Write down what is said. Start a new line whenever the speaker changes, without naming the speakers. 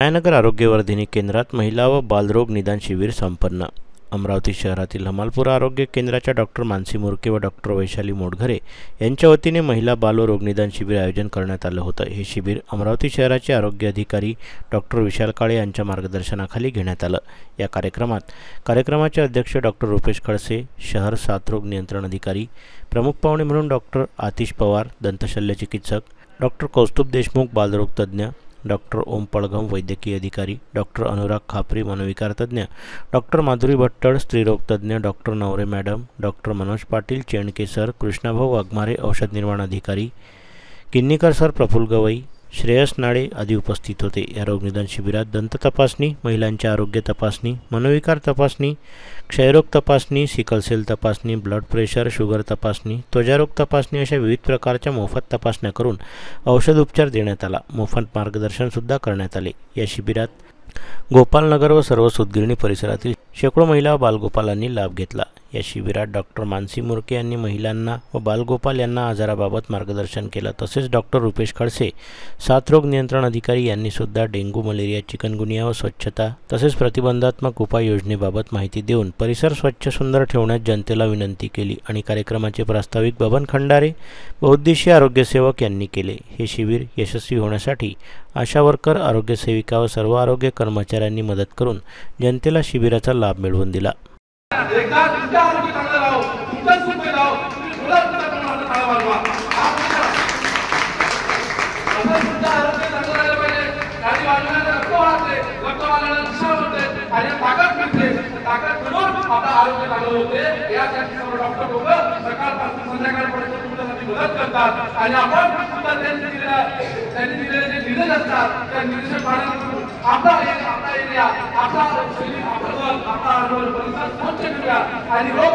मायानगर आरोग्यवर्धिनी केंद्रात महिला व बालरोग निदान शिबिर संपन्न। अमरावती शहरातील हमालपूर आरोग्य केंद्राच्या डॉक्टर मानसी मुरके व डॉक्टर वैशाली मोडघरे यांच्या वतीने महिला बाल व रोग निदान शिबिर आयोजन करण्यात आलं होतं। हे शिबिर अमरावती शहराचे आरोग्य अधिकारी डॉक्टर विशाल काळे यांच्या मार्गदर्शनाखाली घेण्यात आलं। या कार्यक्रमाचे अध्यक्ष डॉक्टर रुपेश खडसे, शहर साथरोग नियंत्रण अधिकारी, प्रमुख पाहुणे म्हणून डॉक्टर आतिश पवार, दंतशल्य चिकित्सक, डॉक्टर कौस्तुभ देशमुख, बालरोग तज्ञ, डॉक्टर ओम पळघम, वैद्यकीय अधिकारी, डॉक्टर अनुराग खापरी, मनोविकार तज्ञ, डॉक्टर माधुरी भट्टड, स्त्रीरोग तज्ञ, doctor Navare madam, doctor Manoj Patil, Chenke sir, Krishnabhau Waghmare, औषध निर्माण अधिकारी, किन्नीकर सर, प्रफुल्ल गवई, श्रेयस नाळे आदी उपस्थित होते। या रोगनिदान शिबिरात दंत तपासणी, महिलांच्या आरोग्य तपासणी, मनोविकार तपासणी, क्षयरोग तपासणी, सिकल सेल तपासणी, ब्लड प्रेशर, शुगर तपासणी, त्वचारोग तपासणी अशा विविध प्रकारच्या मोफत तपासण्या करून औषध उपचार देण्यात आला। मोफत मार्गदर्शन सुद्धा करण्यात आले। या शिबिरात गोपालनगर व सर्व सुतगिरणी परिसरातील शेकडो महिला व बालगोपालांनी लाभ घेतला। या शिबिरात डॉक्टर मानसी मुरके यांनी महिलांना व बालगोपाल यांना आजाराबाबत मार्गदर्शन केलं। तसेच डॉक्टर रुपेश खडसे, साथरोग नियंत्रण अधिकारी यांनी सुद्धा डेंग्यू, मलेरिया, चिकनगुनिया व स्वच्छता तसेच प्रतिबंधात्मक उपाययोजनेबाबत माहिती देऊन परिसर स्वच्छ सुंदर ठेवण्यास जनतेला विनंती केली आणि कार्यक्रमाचे प्रास्ताविक बबन खंडारे, बहुउद्देशीय आरोग्य सेवक यांनी केले। हे शिबिर यशस्वी होण्यासाठी आशा वर्कर, आरोग्य सेविका व सर्व आरोग्य कर्मचाऱ्यांनी मदत करून जनतेला शिबिराचा लाभ मिळवून दिला।
आणि रोग